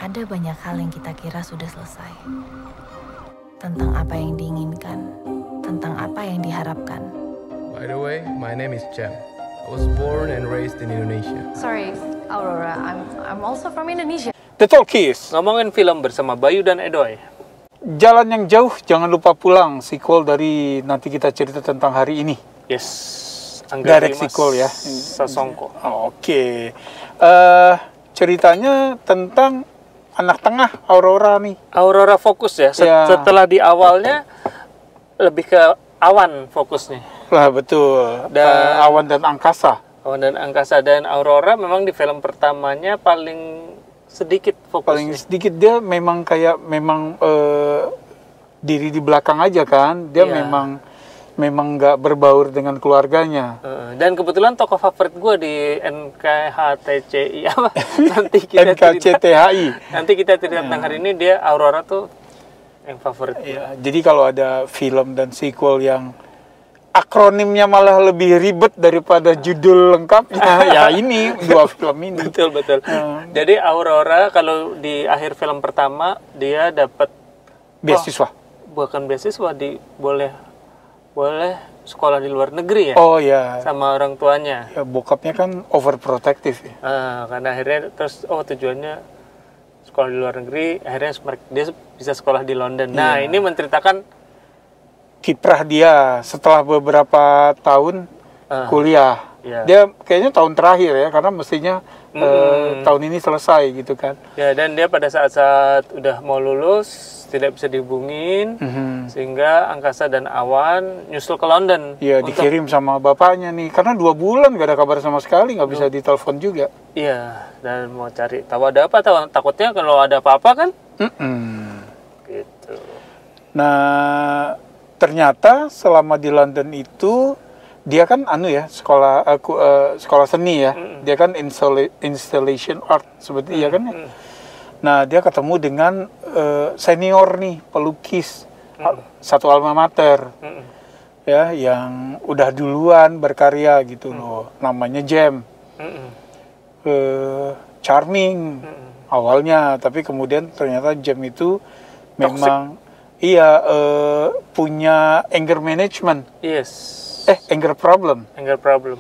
Ada banyak hal yang kita kira sudah selesai. Tentang apa yang diinginkan, tentang apa yang diharapkan. By the way, my name is Cem. I was born and raised in Indonesia. Sorry, Aurora. I'm also from Indonesia. The Talkies. Ngomongin film bersama Bayu dan Edoy. Jalan yang jauh, jangan lupa pulang. Sequel dari nanti kita cerita tentang hari ini. Yes. Direct sequel ya. Sasongko. Oke. Ceritanya tentang anak tengah Aurora nih. Aurora fokus ya. Ya. Setelah di awalnya lebih ke awan fokusnya. Lah betul. Dan awan dan angkasa. Awan dan angkasa, dan Aurora memang di film pertamanya paling sedikit fokusnya. Paling sedikit dia memang kayak diri di belakang aja kan. Dia Iya. memang nggak berbaur dengan keluarganya. Dan kebetulan tokoh favorit gue di NKHTCI apa? Nanti kita cerita tentang hari ini, dia Aurora tuh yang favorit. Ya, jadi kalau ada film dan sequel yang akronimnya malah lebih ribet daripada judul lengkapnya, ya ini dua film ini. Betul. Jadi Aurora kalau di akhir film pertama dia dapat Beasiswa. Bukan beasiswa, boleh sekolah di luar negeri ya. Oh ya. Sama orang tuanya. Ya bokapnya kan overprotective ya. Karena akhirnya terus tujuannya sekolah di luar negeri, akhirnya dia bisa sekolah di London. Nah, ini menceritakan kiprah dia setelah beberapa tahun kuliah. Iya. Dia kayaknya tahun terakhir ya, karena mestinya tahun ini selesai gitu kan. Ya, dan dia pada saat-saat udah mau lulus tidak bisa dihubungin, sehingga Angkasa dan Awan nyusul ke London. Iya, dikirim sama bapaknya nih, karena 2 bulan gak ada kabar sama sekali, nggak bisa ditelepon juga. Iya, dan mau cari tahu ada apa, takutnya kalau ada apa-apa kan. Gitu. Nah, ternyata selama di London itu dia kan sekolah seni ya. Dia kan installation art seperti ya kan ya. Nah, dia ketemu dengan senior nih, pelukis satu alma mater. Ya, yang udah duluan berkarya gitu loh. Namanya Jem. Charming awalnya, tapi kemudian ternyata Jem itu memang punya anger management. Yes. Anger problem. Anger problem.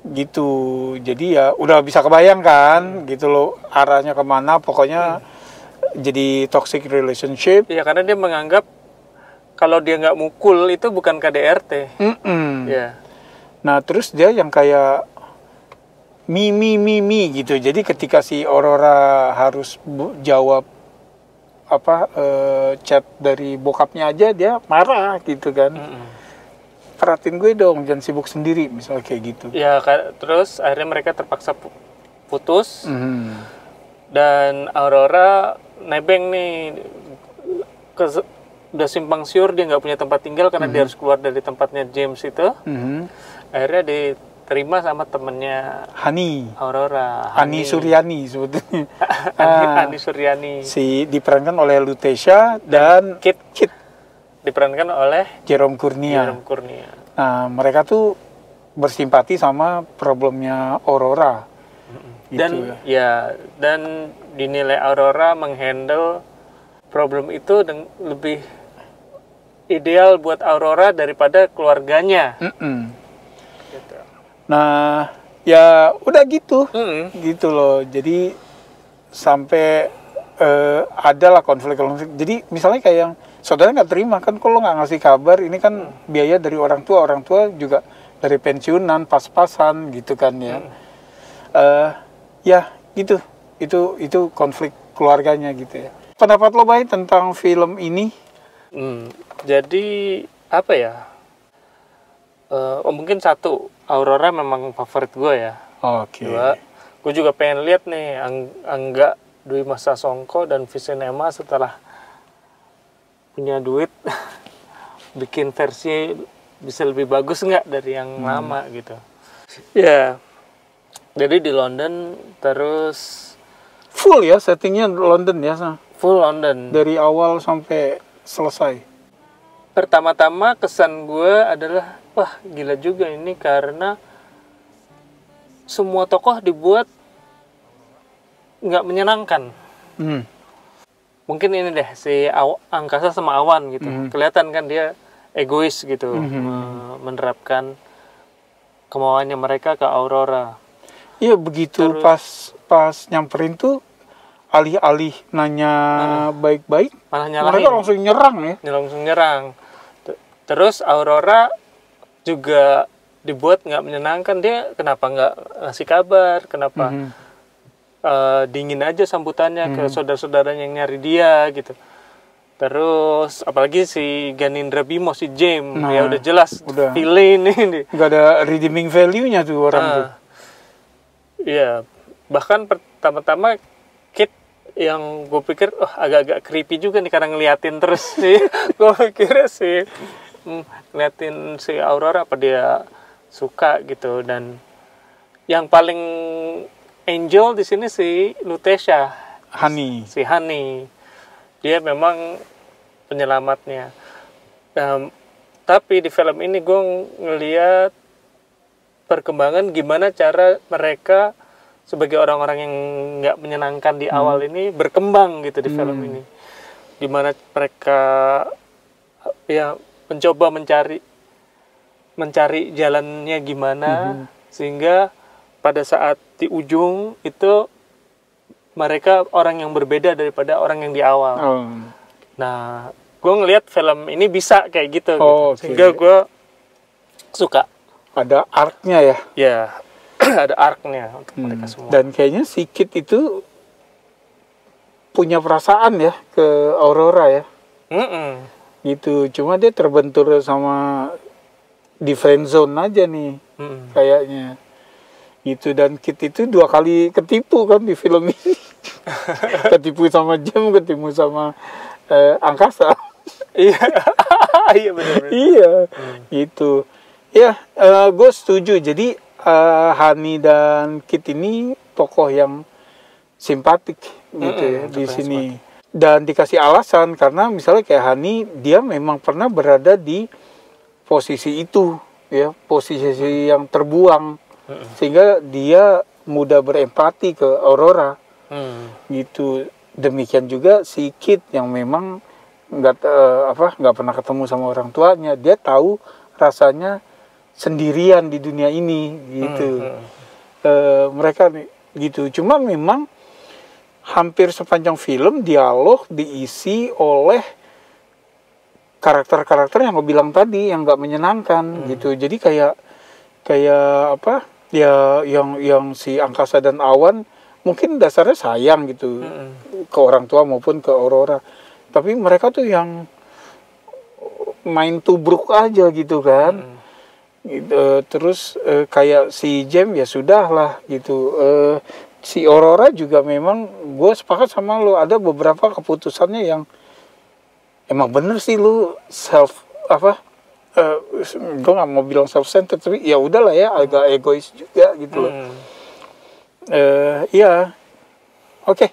Gitu. Jadi ya udah bisa kebayang kan gitu loh arahnya kemana, pokoknya jadi toxic relationship. Iya, karena dia menganggap kalau dia nggak mukul itu bukan KDRT. Ya. Nah, terus dia yang kayak mi gitu. Jadi ketika si Aurora harus jawab chat dari bokapnya aja, dia marah gitu kan. Perhatiin gue dong, jangan sibuk sendiri, misalnya kayak gitu. Ya, terus akhirnya mereka terpaksa putus. Dan Aurora nebeng nih, udah simpang siur dia nggak punya tempat tinggal karena dia harus keluar dari tempatnya James itu. Akhirnya diterima sama temennya Hani. Aurora. Hani Suryani sebetulnya. Hani Suryani. Diperankan oleh Lutetia dan Kit. Diperankan oleh Jerome Kurnia. Nah, mereka tuh bersimpati sama problemnya Aurora. Dan dan dinilai Aurora menghandle problem itu lebih ideal buat Aurora daripada keluarganya. Gitu. Nah, ya udah gitu. Gitu loh. Jadi sampai adalah konflik. Jadi misalnya kayak yang saudara nggak terima kan, kalau nggak ngasih kabar, ini kan biaya dari orang tua juga dari pensiunan pas-pasan gitu kan ya. Ya gitu, itu konflik keluarganya gitu ya. Pendapat lo baik tentang film ini? Jadi apa ya? Mungkin satu, Aurora memang favorit gue ya. Oke. Dua, gue juga pengen lihat nih Angga Dwi Mas Sasongko dan Visinema setelah punya duit bikin versi bisa lebih bagus nggak dari yang lama gitu. Ya, jadi di London terus full ya settingnya London ya, full London dari awal sampai selesai. Pertama-tama kesan gue adalah wah gila juga ini, karena semua tokoh dibuat nggak menyenangkan. Mungkin ini deh si angkasa sama awan gitu. Kelihatan kan dia egois gitu, menerapkan kemauannya mereka ke Aurora. Iya, begitu pas nyamperin tuh alih-alih nanya baik-baik, Malah nyalahin. mereka langsung nyerang ya. Langsung nyerang. Terus Aurora juga dibuat nggak menyenangkan. Dia kenapa nggak ngasih kabar, kenapa dingin aja sambutannya ke saudara-saudaranya yang nyari dia gitu. Terus apalagi si Ganindra Bimo, si James, ya udah jelas villain ini. Nggak ada redeeming value-nya tuh orang tuh. Iya, bahkan pertama-tama Kit yang gue pikir agak-agak creepy juga nih karena ngeliatin terus sih. Gue pikir sih ngeliatin si Aurora apa dia suka gitu. Dan yang paling angel di sini si Lutetia, si Honey. Dia memang penyelamatnya. Tapi di film ini gue ngeliat perkembangan gimana cara mereka sebagai orang-orang yang nggak menyenangkan di awal ini berkembang gitu di film ini. Gimana mereka ya mencoba mencari jalannya gimana sehingga pada saat di ujung itu mereka orang yang berbeda daripada orang yang di awal. Nah, gue ngelihat film ini bisa kayak gitu, sehingga gue suka. Ada arc-nya ya? Ya, ada arc-nya untuk mereka semua. Dan kayaknya si Kit itu punya perasaan ya ke Aurora ya. Gitu, cuma dia terbentur sama di friend zone aja nih, kayaknya. Gitu, dan Kit itu 2 kali ketipu kan di film ini. Ketipu sama Jem, ketipu sama angkasa. Iya, iya benar. Iya, gitu. Ya, gue setuju. Jadi Honey dan Kit ini tokoh yang simpatik gitu ya di sini. Dan dikasih alasan karena misalnya kayak Honey, dia memang pernah berada di posisi itu, ya, posisi yang terbuang, sehingga dia mudah berempati ke Aurora. Gitu. Demikian juga si Kit yang memang nggak pernah ketemu sama orang tuanya, dia tahu rasanya sendirian di dunia ini gitu. Mereka gitu. Cuma memang hampir sepanjang film dialog diisi oleh karakter-karakter yang gue bilang tadi yang nggak menyenangkan gitu. Jadi kayak apa ya, yang si Angkasa dan Awan mungkin dasarnya sayang gitu ke orang tua maupun ke Aurora, tapi mereka tuh yang main tubruk aja gitu kan. Terus kayak si Jem ya sudah lah gitu. Si Aurora juga memang gue sepakat sama lo, ada beberapa keputusannya yang emang bener sih, lu gue nggak mau bilang self-centered, tapi ya udahlah ya, agak egois juga gitu loh. Iya, oke.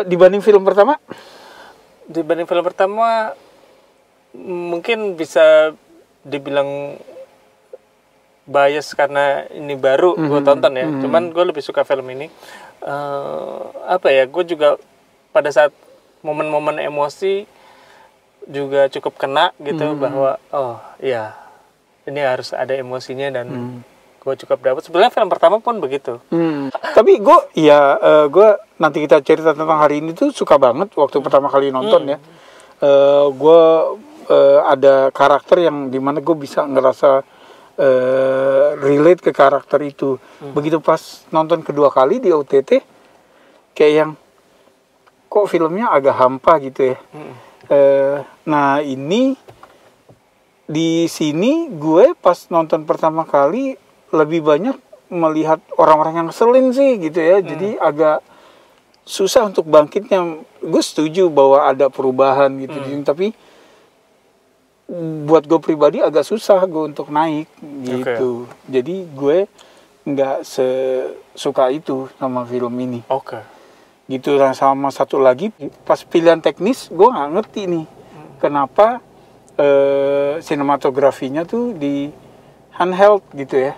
Dibanding film pertama mungkin bisa dibilang bias karena ini baru gue tonton ya. Cuman gue lebih suka film ini. Gue juga pada saat momen-momen emosi juga cukup kena gitu, bahwa ini harus ada emosinya, dan gue cukup dapat. Sebenarnya film pertama pun begitu. Tapi gue nanti kita cerita tentang hari ini tuh suka banget waktu pertama kali nonton ya. Gue ada karakter yang dimana gue bisa ngerasa relate ke karakter itu. Begitu pas nonton kedua kali di OTT, kayak yang kok filmnya agak hampa gitu ya. Nah ini di sini gue pas nonton pertama kali lebih banyak melihat orang-orang yang ngeselin sih gitu ya. Jadi agak susah untuk bangkitnya. Gue setuju bahwa ada perubahan gitu, tapi buat gue pribadi agak susah gue untuk naik gitu. Jadi gue nggak sesuka itu sama film ini. Gitu. Dan sama satu lagi, pas pilihan teknis gue nggak ngerti nih kenapa sinematografinya tuh di handheld gitu ya.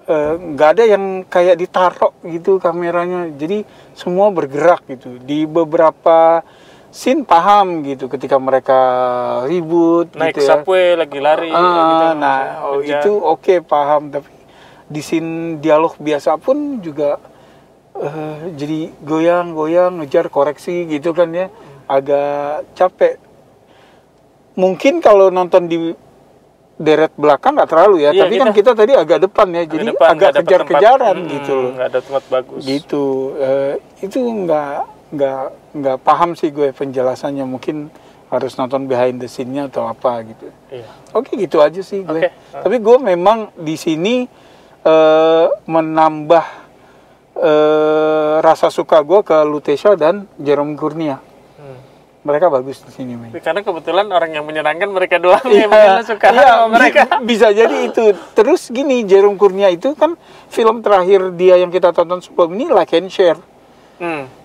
nggak ada yang kayak ditaruh gitu kameranya. Jadi semua bergerak gitu. Di beberapa scene paham gitu ketika mereka ribut Naik gitu ya. subway lagi lari gitu. Nah, ngejar. itu oke, paham. Tapi di scene dialog biasa pun juga jadi goyang-goyang, ngejar koreksi gitu kan ya. Agak capek. Mungkin kalau nonton di deret belakang nggak terlalu ya, Iya, tapi kan kita tadi agak depan ya, jadi depan, agak nggak dapet kejar-kejaran tempat. gitu loh. Nggak ada tempat bagus. Gitu. Itu nggak paham sih gue penjelasannya. Mungkin harus nonton behind the scene-nya atau apa gitu. Iya. Oke, gitu aja sih gue. Oke. Tapi gue memang di sini menambah rasa suka gue ke Lutetia dan Jerome Kurnia. Mereka bagus di sini, men. Karena kebetulan orang yang menyenangkan mereka doang yang mungkin suka sama mereka. Bisa jadi itu. Terus gini, Jerome Kurnia itu kan film terakhir dia yang kita tonton sebelum ini Like and Share.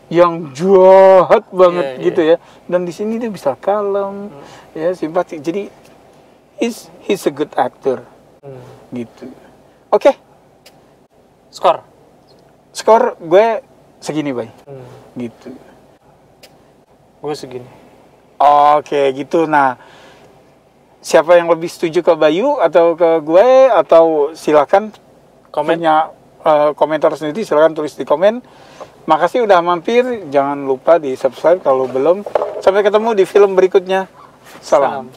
Yang jahat banget gitu ya. Dan di sini dia bisa kalem, ya simpatik. Jadi he's a good actor. Gitu. Oke. Skor gue segini, Bay. Gitu. Gue segini. Oke, gitu. Nah, siapa yang lebih setuju ke Bayu atau ke gue, atau silakan punya komentar sendiri, silakan tulis di komen. Makasih udah mampir, jangan lupa di subscribe kalau belum. Sampai ketemu di film berikutnya. Salam.